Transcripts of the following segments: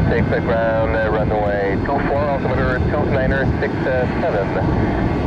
take the ground, runway 24, altimeter 2967.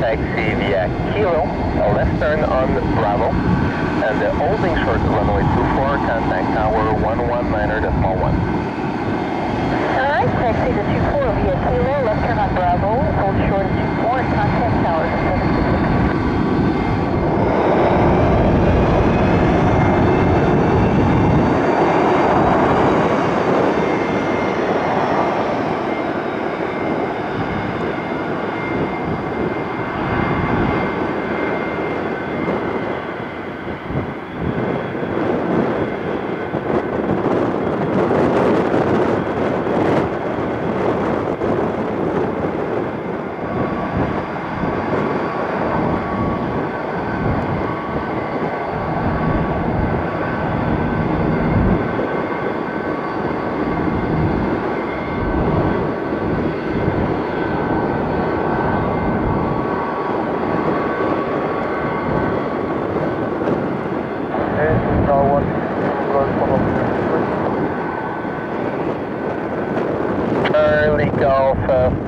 Taxi via Kilo, a left turn on Bravo, and holding short runway 24, contact tower 119.1. Alright, taxi to 24 via Kilo, left turn on Bravo, hold short at 24, contact tower 766.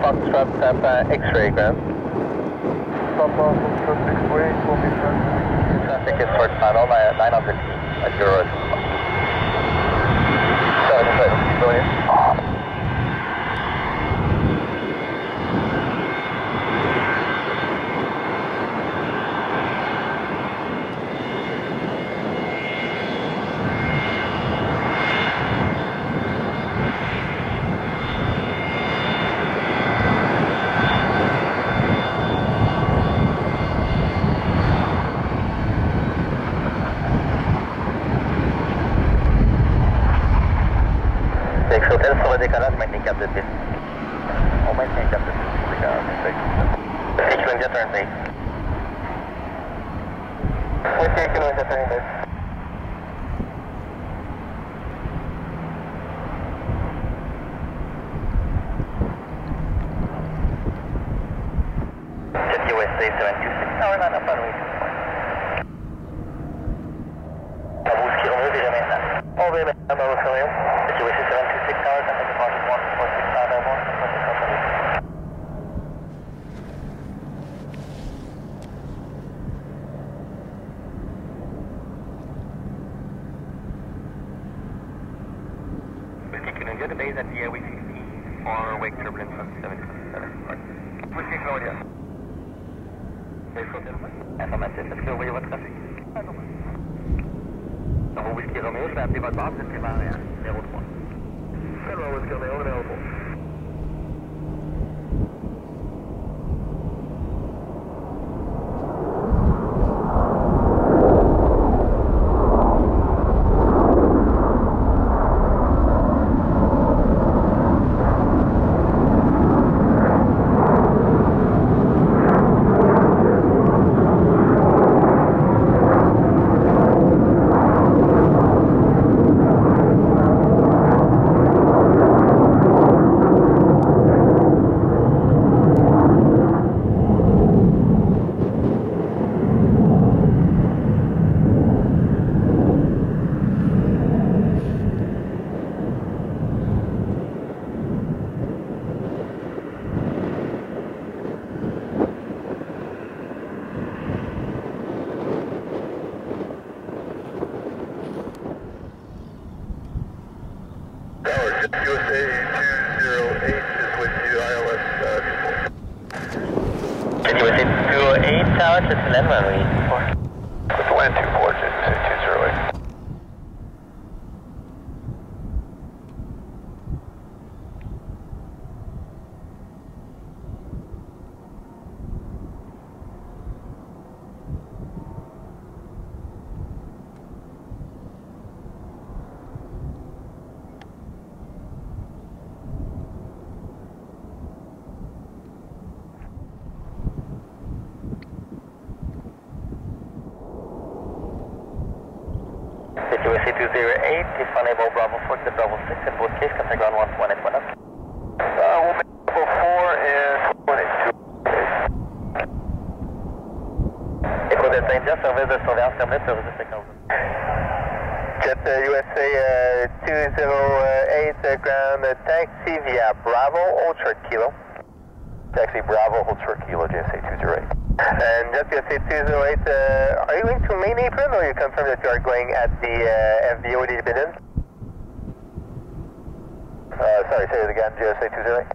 Foxtrot Papa X-ray ground. Papa Foxtrot X-ray, formation. Traffic is towards panel 900 feet at your road. 75 billion. Sur le décollage, maintien 4 de piste. On maintient 4 de piste sur le décollage. Sécurité jet turn base. Oui, sécurité jet turn base. Jet USA 726 tower 9 up runway 24. À 12 km déjà maintenant. On va maintenant dans le soleil. Jet USA 726 tower 9 departure 146 Good base at the airway 16 for wake turbulence on 727. Whiskey Claudia. Informatif, est-ce que vous voyez votre trafic? Dans vos Whisky Romeo, je vais appeler votre base, vous êtes préparé à numéro 3. Très bien, Whisky Romeo, numéro 3. USA 208 is with you, ILS 24. Can you USA 208 tower to Select runway 24? With the land 24, just USA 208. USA 208, is unable Bravo 4 to Bravo 6, in both cases, contact ground 1 at 1 up. We'll make Bravo 4 is 1 at 2. Écho Delta India, service de surveillance terminé, service de séquence. Jet USA 208, ground, taxi via Bravo, hold short kilo. Taxi Bravo, hold short kilo, JSA 208. And just JSA 208, are you going to main apron or you confirm that you are going at the FBO Elite? Sorry, say it again, JSA 208.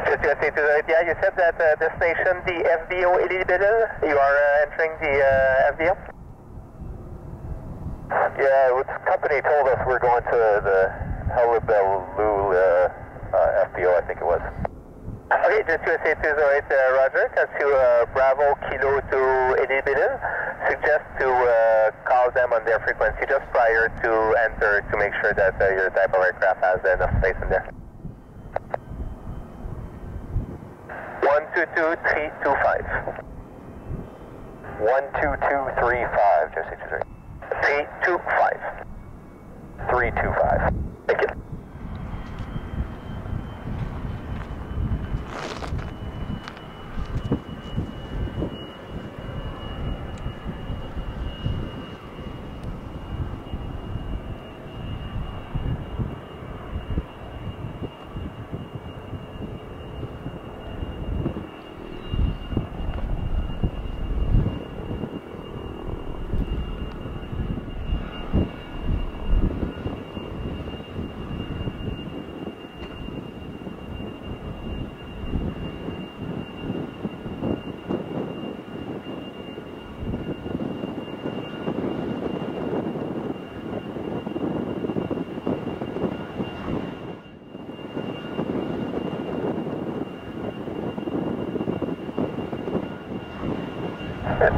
Just JSA 208, yeah, you said that destination, the FBO Elite, you are entering the FBO? Yeah, the company told us we're going to the Hullabaloo FBO, I think it was. Okay, just USA 208, Roger. That's to Bravo Kilo to Elite Billion. Suggest to call them on their frequency just prior to enter to make sure that your type of aircraft has enough space in there. 122325. 12235, JSA 208. 325. 325. Thank you.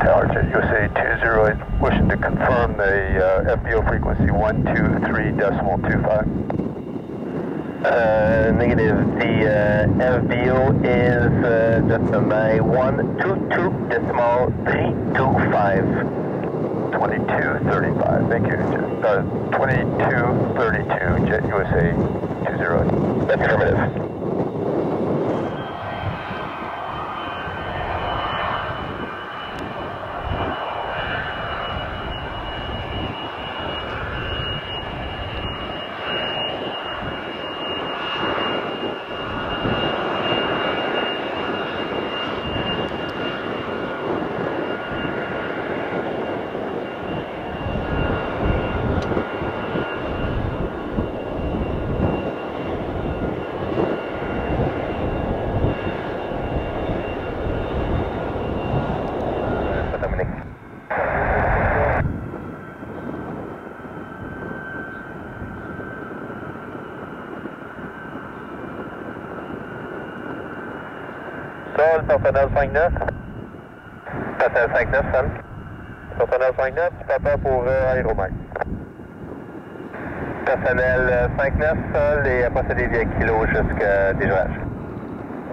Tower Jet USA 208, wishing to confirm the FBO frequency 123.25. Negative. The FBO is just my 122.325. 2235, thank you. 2232, Jet USA 208. That's affirmative. Sol, personnel 5-9. Personnel 5-9, Sam. Personnel 5-9, papa pour aéromètre. Personnel 5-9, Sol, et procéder via kilo jusqu'à déjurage.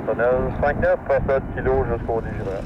Personnel 5-9, procède kilo jusqu'au déjurage.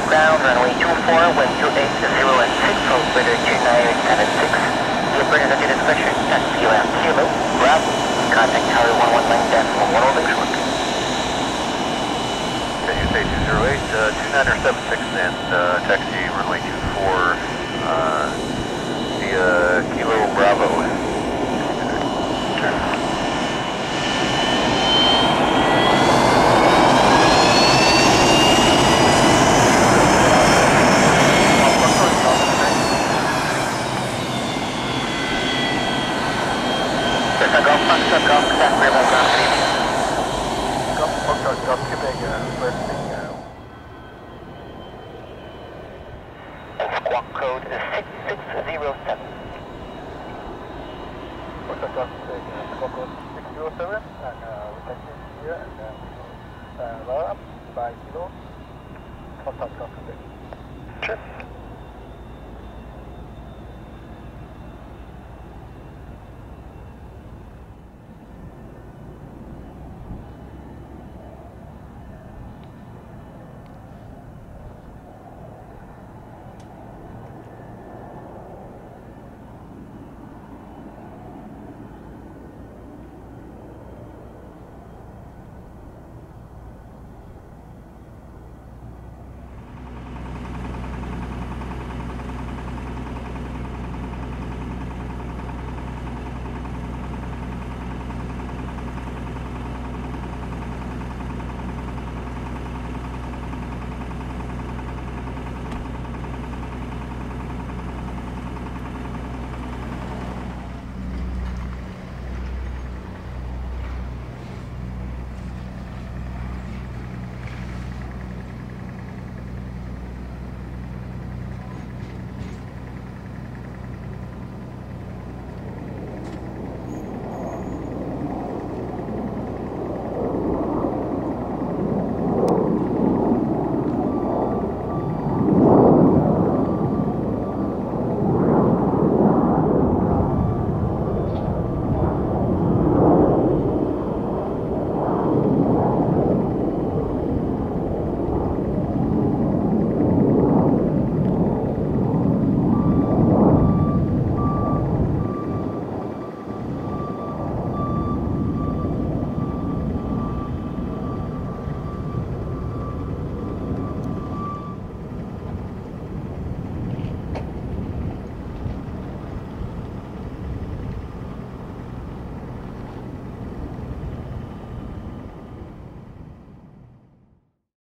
Ground, runway 24, wind 280 and 6, altimeter 2976. The operator at your discretion, taxi around Kilo, Bravo, contact tower 119.1 holding short. Okay, USA 208, 2976 and taxi runway 24 via Kilo Bravo. Sure. Squawk code is 6607. Squawk code 607, and we can see here and lower up by kilo. Contact today. Sure.